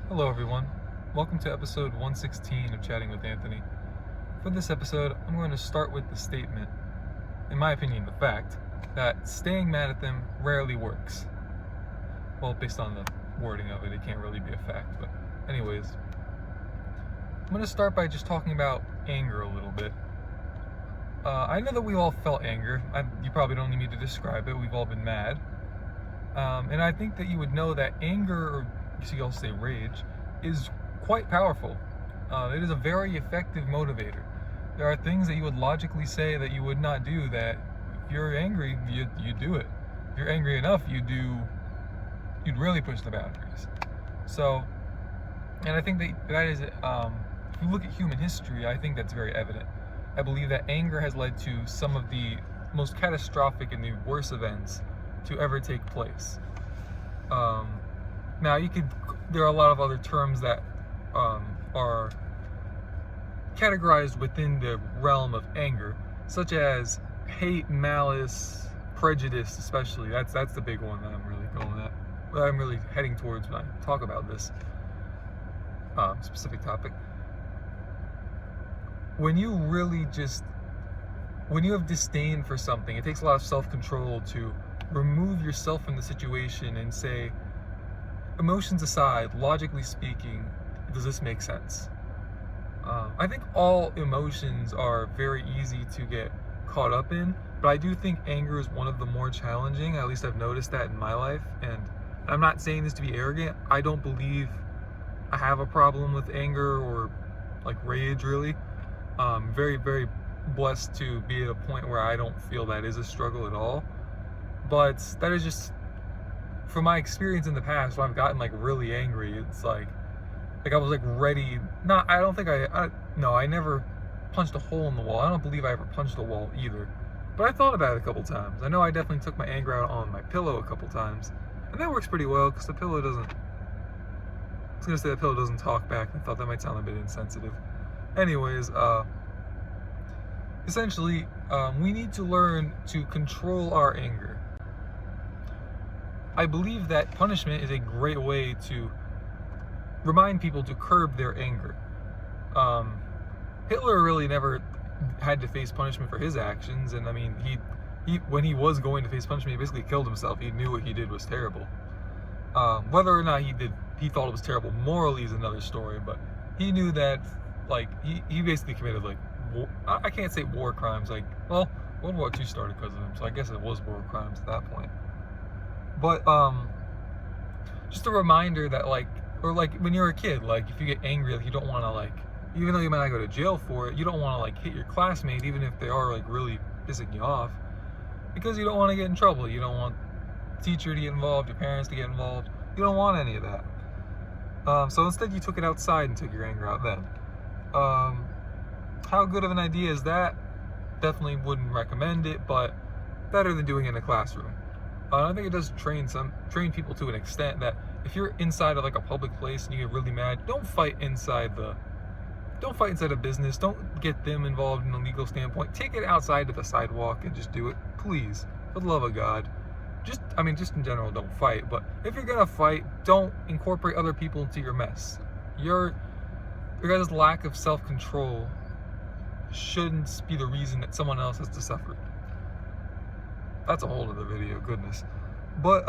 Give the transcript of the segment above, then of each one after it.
Hello, everyone. Welcome to episode 116 of Chatting with Anthony. For this episode, I'm going to start with the statement, in my opinion, the fact, that staying mad at them rarely works. Well, based on the wording of it, it can't really be a fact, but anyways. I'm going to start by just talking about anger a little bit. I know that we all felt anger. You probably don't need me to describe it. We've all been mad. And I think that you would know that anger, or you see, I'll say rage, is quite powerful. It is a very effective motivator. There are things that you would logically say that you would not do that if you're angry, you do it. If you're angry enough, you'd really push the boundaries. So, and I think that is, if you look at human history, I think that's very evident. I believe that anger has led to some of the most catastrophic and the worst events to ever take place. Now, there are a lot of other terms that are categorized within the realm of anger, such as hate, malice, prejudice, especially. That's the big one that I'm really heading towards when I talk about this specific topic. When you have disdain for something, it takes a lot of self-control to remove yourself from the situation and say, emotions aside, logically speaking, does this make sense? I think all emotions are very easy to get caught up in, but I do think anger is one of the more challenging. At least I've noticed that in my life, and I'm not saying this to be arrogant. I don't believe I have a problem with anger or like rage, really. Very, very blessed to be at a point where I don't feel that is a struggle at all. But that is just from my experience in the past. When I've gotten like really angry, it's like I was like ready. I never punched a hole in the wall. I don't believe I ever punched a wall either. But I thought about it a couple times. I know I definitely took my anger out on my pillow a couple times, and that works pretty well because the pillow doesn't. I was gonna say the pillow doesn't talk back. I thought that might sound a bit insensitive. Anyways, essentially, we need to learn to control our anger. I believe that punishment is a great way to remind people to curb their anger. Hitler really never had to face punishment for his actions, and I mean, he when he was going to face punishment, he basically killed himself. He knew what he did was terrible. Whether or not he thought it was terrible morally is another story, but he knew that, like, he basically committed, like, I can't say war crimes, like, well, World War II started because of him, so I guess it was war crimes at that point. But, just a reminder that, like, or like when you're a kid, like, if you get angry, like, you don't want to, like, even though you might not go to jail for it, you don't want to, like, hit your classmate, even if they are, like, really pissing you off, because you don't want to get in trouble. You don't want the teacher to get involved, your parents to get involved. You don't want any of that. So instead, you took it outside and took your anger out then. How good of an idea is that? Definitely wouldn't recommend it, but better than doing it in a classroom. I think it does train people to an extent that if you're inside of like a public place and you get really mad, don't fight inside a business. Don't get them involved in a legal standpoint. Take it outside to the sidewalk and just do it, please, for the love of God. Just in general, don't fight. But if you're gonna fight, don't incorporate other people into your mess. Your guys' lack of self-control shouldn't be the reason that someone else has to suffer. That's a whole other video, goodness. But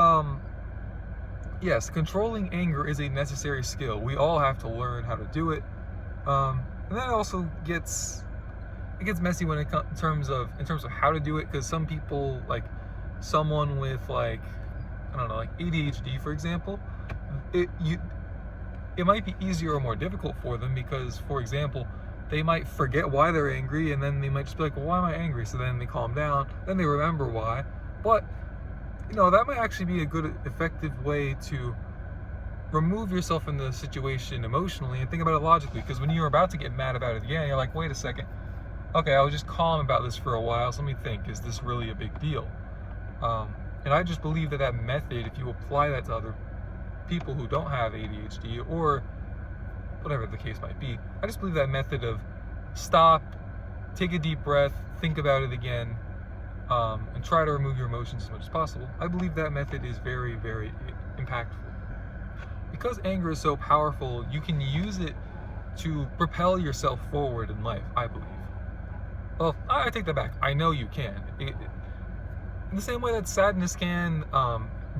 yes, controlling anger is a necessary skill. We all have to learn how to do it. And that also gets messy when in terms of how to do it, because some people, like someone with, like, I don't know, like ADHD, for example, it might be easier or more difficult for them because, for example, they might forget why they're angry, and then they might just be like, well, why am I angry? So then they calm down, then they remember why. But, that might actually be a good, effective way to remove yourself from the situation emotionally and think about it logically. Because when you're about to get mad about it again, you're like, wait a second. Okay, I was just calm about this for a while, so let me think, is this really a big deal? And I just believe that method, if you apply that to other people who don't have ADHD or whatever the case might be, I just believe that method of stop, take a deep breath, think about it again, and try to remove your emotions as much as possible. I believe that method is very, very impactful. because anger is so powerful, you can use it to propel yourself forward in life, I believe. Well, I take that back. I know you can. In the same way that sadness can,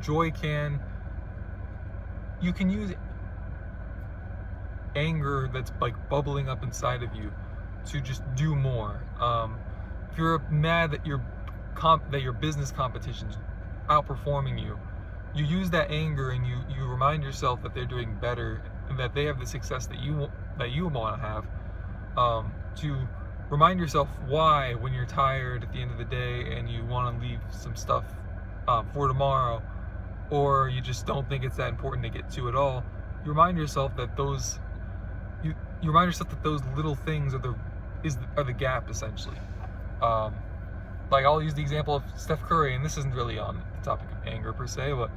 joy can, you can use anger that's like bubbling up inside of you to just do more. If you're mad that your business competition's outperforming you, you use that anger and you remind yourself that they're doing better and that they have the success that you want to have. To remind yourself why, when you're tired at the end of the day and you want to leave some stuff for tomorrow, or you just don't think it's that important to get to at all, you remind yourself that those little things are the gap, essentially. Like, I'll use the example of Steph Curry, and this isn't really on the topic of anger per se, but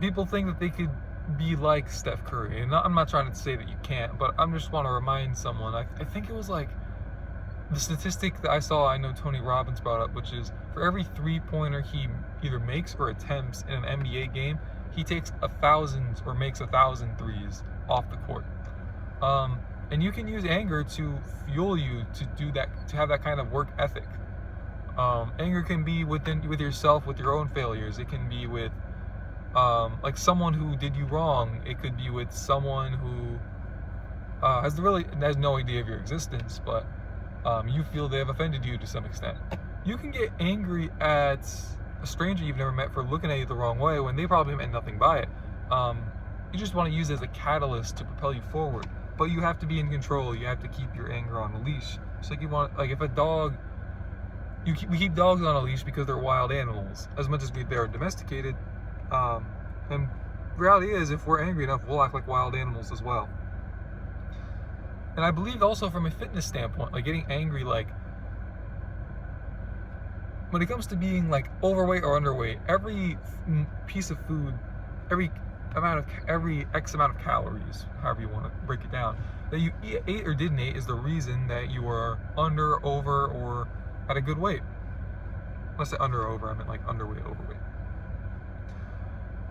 people think that they could be like Steph Curry, and I'm not trying to say that you can't, but I just want to remind someone. I think it was like the statistic that I saw, I know Tony Robbins brought up, which is for every 3-pointer he either makes or attempts in an NBA game, he takes 1,000 or makes 1,000 threes off the court. And you can use anger to fuel you to do that, to have that kind of work ethic. Anger can be with yourself, with your own failures. It can be with like someone who did you wrong. It could be with someone who has no idea of your existence, but you feel they have offended you to some extent. You can get angry at a stranger you've never met for looking at you the wrong way when they probably meant nothing by it. You just want to use it as a catalyst to propel you forward, but you have to be in control. You have to keep your anger on a leash. Just like if a dog, we keep dogs on a leash because they're wild animals, as much as they're domesticated. And reality is, if we're angry enough, we'll act like wild animals as well. And I believe also from a fitness standpoint, like getting angry, like when it comes to being like overweight or underweight, every piece of food, every X amount of calories, however you want to break it down, that you ate or didn't eat is the reason that you are under, over, or at a good weight. When I say under or over, I meant like underweight, overweight.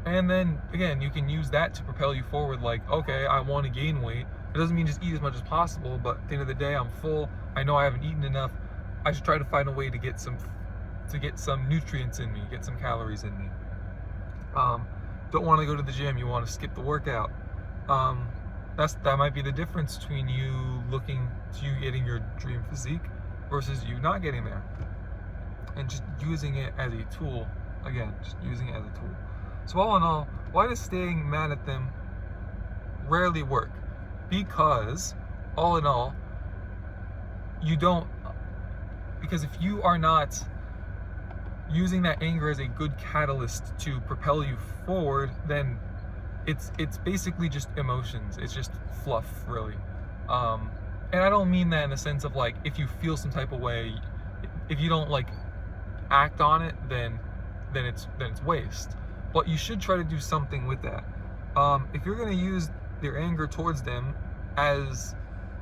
And then again, you can use that to propel you forward. Like, okay, I want to gain weight. It doesn't mean just eat as much as possible, but at the end of the day, I'm full. I know I haven't eaten enough. I should try to find a way to get some nutrients in me, get some calories in me. Don't want to go to the gym. You want to skip the workout. That might be the difference between you getting your dream physique versus you not getting there. And just using it as a tool. Again, just using it as a tool. So all in all, why does staying mad at them rarely work? Because all in all, because if you are not using that anger as a good catalyst to propel you forward, then it's basically just emotions. It's just fluff, really. And I don't mean that in the sense of like, if you feel some type of way, if you don't like act on it, then it's waste. But you should try to do something with that. If you're going to use your anger towards them as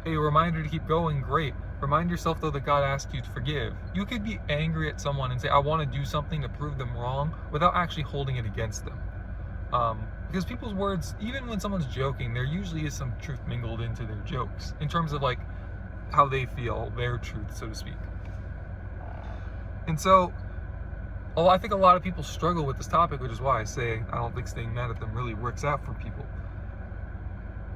a reminder to keep going, great. Remind yourself, though, that God asked you to forgive. You could be angry at someone and say, I want to do something to prove them wrong, without actually holding it against them. Because people's words, even when someone's joking, there usually is some truth mingled into their jokes, in terms of like how they feel, their truth, so to speak. And so, I think a lot of people struggle with this topic, which is why I say I don't think staying mad at them really works out for people.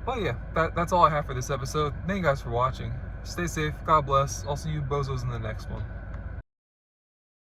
But yeah, that's all I have for this episode. Thank you guys for watching. Stay safe. God bless. I'll see you bozos in the next one.